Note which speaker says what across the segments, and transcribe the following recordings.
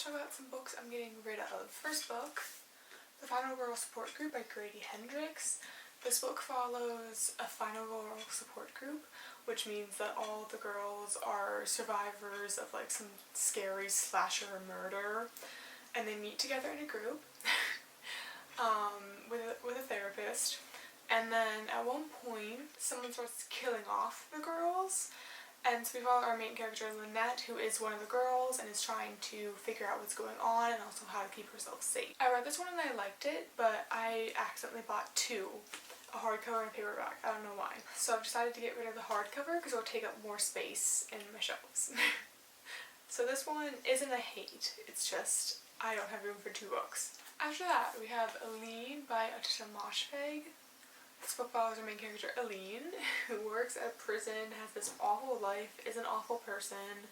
Speaker 1: let's talk about some books I'm getting rid of. First book, The Final Girl Support Group by Grady Hendrix. This book follows a final girl support group, which means that all the girls are survivors of like some scary slasher murder, and they meet together in a group with a therapist. And then at one point, someone starts killing off the girls. And so we follow our main character, Lynette, who is one of the girls and is trying to figure out what's going on and also how to keep herself safe. I read this one and I liked it, but I accidentally bought two, a hardcover and a paperback. I don't know why. So I've decided to get rid of the hardcover because it will take up more space in my shelves. So this one isn't a hate, it's just I don't have room for two books. After that, we have Aline by Atisha Moshfegh. This book follows our main character, Aline, who works at a prison, has this awful life, is an awful person,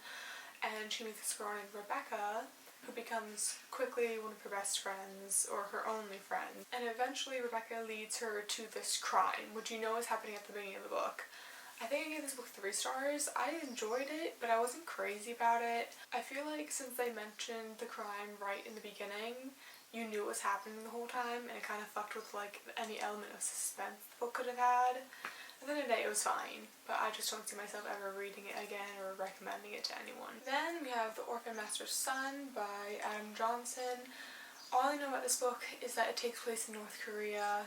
Speaker 1: and she meets this girl named Rebecca, who becomes quickly one of her best friends, or her only friend. And eventually Rebecca leads her to this crime, which you know is happening at the beginning of the book. I think I gave this book 3 stars. I enjoyed it, but I wasn't crazy about it. I feel like since they mentioned the crime right in the beginning, you knew what was happening the whole time, and it kind of fucked with like any element of suspense the book could have had. At the end of the day, it was fine, but I just don't see myself ever reading it again or recommending it to anyone. Then we have The Orphan Master's Son by Adam Johnson. All I know about this book is that it takes place in North Korea.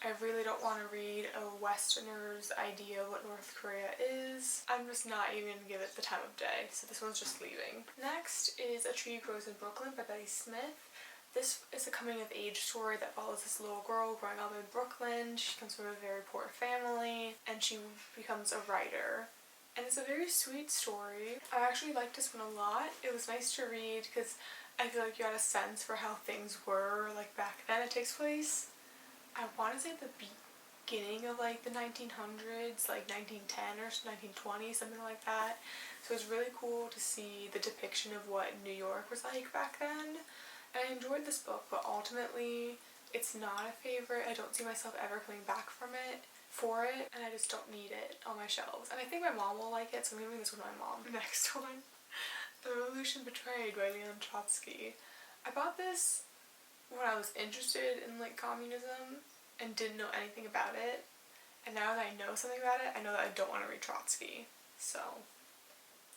Speaker 1: I really don't want to read a Westerner's idea of what North Korea is. I'm just not even going to give it the time of day, so this one's just leaving. Next is A Tree Grows in Brooklyn by Betty Smith. This is a coming-of-age story that follows this little girl growing up in Brooklyn. She comes from a very poor family, and she becomes a writer. And it's a very sweet story. I actually liked this one a lot. It was nice to read because I feel like you had a sense for how things were like back then. It takes place, I want to say, at the beginning of like the 1900s, like 1910 or 1920, something like that. So it was really cool to see the depiction of what New York was like back then. I enjoyed this book, but ultimately it's not a favorite. I don't see myself ever coming back for it, and I just don't need it on my shelves. And I think my mom will like it, so I'm giving this one to my mom. Next one, The Revolution Betrayed by Leon Trotsky. I bought this when I was interested in like communism and didn't know anything about it, and now that I know something about it, I know that I don't want to read Trotsky, so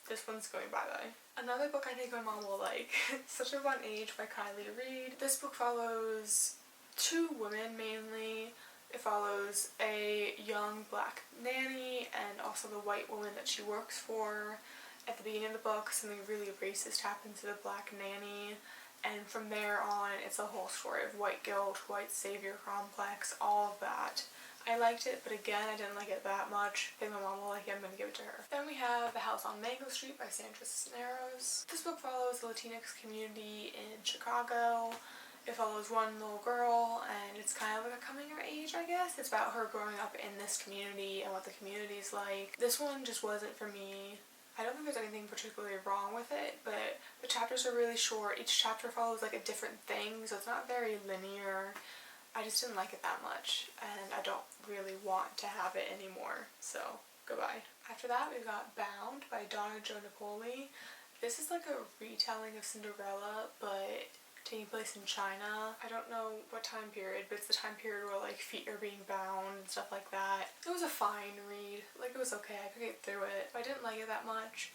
Speaker 1: this one's going bye-bye. Another book I think my mom will like, Such a Fun Age by Kylie Reed. This book follows 2 women mainly. It follows a young black nanny and also the white woman that she works for. At the beginning of the book, something really racist happens to the black nanny, and from there on, it's a whole story of white guilt, white savior complex, all of that. I liked it, but again, I didn't like it that much. I think my mom will like it, I'm going to give it to her. Then we have The House on Mango Street by Sandra Cisneros. This book follows the Latinx community in Chicago. It follows one little girl, and it's kind of like a coming of age, I guess. It's about her growing up in this community and what the community's like. This one just wasn't for me. I don't think there's anything particularly wrong with it, but the chapters are really short. Each chapter follows like a different thing, so it's not very linear. I just didn't like it that much, and I don't really want to have it anymore, so goodbye. After that, we've got Bound by Donna Jo Napoli. This is like a retelling of Cinderella, but taking place in China. I don't know what time period, but it's the time period where like feet are being bound and stuff like that. It was a fine read. Like, it was okay, I could get through it, but I didn't like it that much.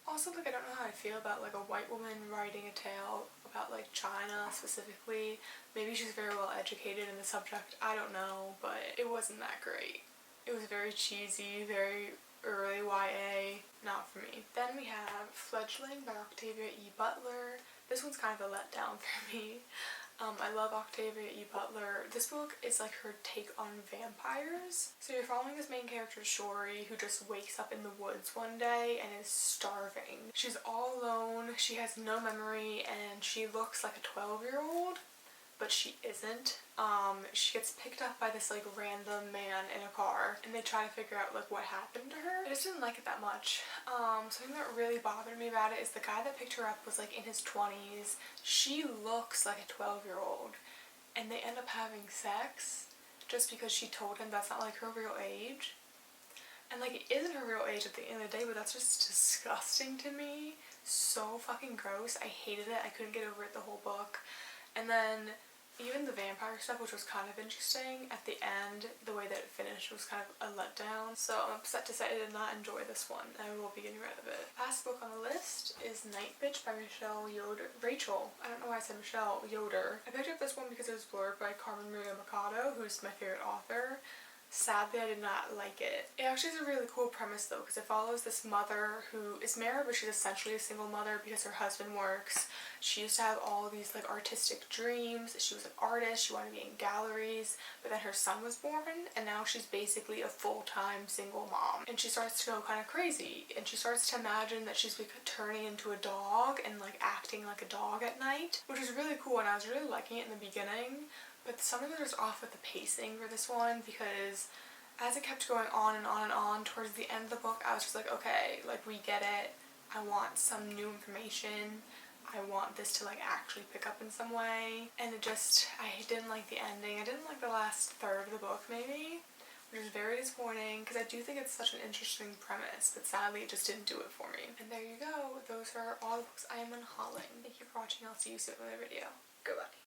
Speaker 1: Also, like, I don't know how I feel about like a white woman writing a tale about like China specifically. Maybe she's very well educated in the subject, I don't know, but it wasn't that great. It was very cheesy, very early YA, not for me. Then we have Fledgling by Octavia E. Butler. This one's kind of a letdown for me. I love Octavia E. Butler. This book is like her take on vampires. So you're following this main character, Shori, who just wakes up in the woods one day and is starving. She's all alone, she has no memory, and she looks like a 12-year-old, but she isn't. She gets picked up by this like random man in a car, and they try to figure out like what happened to her. I just didn't like it that much. Something that really bothered me about it is the guy that picked her up was like in his 20s. She looks like a 12-year-old, and they end up having sex just because she told him that's not like her real age. And like, it isn't her real age at the end of the day, but that's just disgusting to me. So fucking gross. I hated it. I couldn't get over it the whole book. And then even the vampire stuff, which was kind of interesting, at the end, the way that it finished was kind of a letdown. So I'm upset to say I did not enjoy this one. I will be getting rid of it. Last book on the list is Night Bitch by Rachel. I don't know why I said Michelle Yoder. I picked up this one because it was blurred by Carmen Maria Mercado, who's my favorite author. Sadly, I did not like it. It actually is a really cool premise though, because it follows this mother who is married, but she's essentially a single mother because her husband works. She used to have all these like artistic dreams. She was an artist, she wanted to be in galleries, but then her son was born, and now she's basically a full-time single mom. And she starts to go kind of crazy, and she starts to imagine that she's turning into a dog and like acting like a dog at night, which is really cool, and I was really liking it in the beginning. But something was off with the pacing for this one, because as it kept going on and on and on, towards the end of the book, I was just like, okay, like, we get it. I want some new information. I want this to, like, actually pick up in some way. And it just, I didn't like the ending. I didn't like the last third of the book, maybe, which is very disappointing, because I do think it's such an interesting premise, but sadly, it just didn't do it for me. And there you go. Those are all the books I am unhauling. Thank you for watching. I'll see you soon in another video. Goodbye.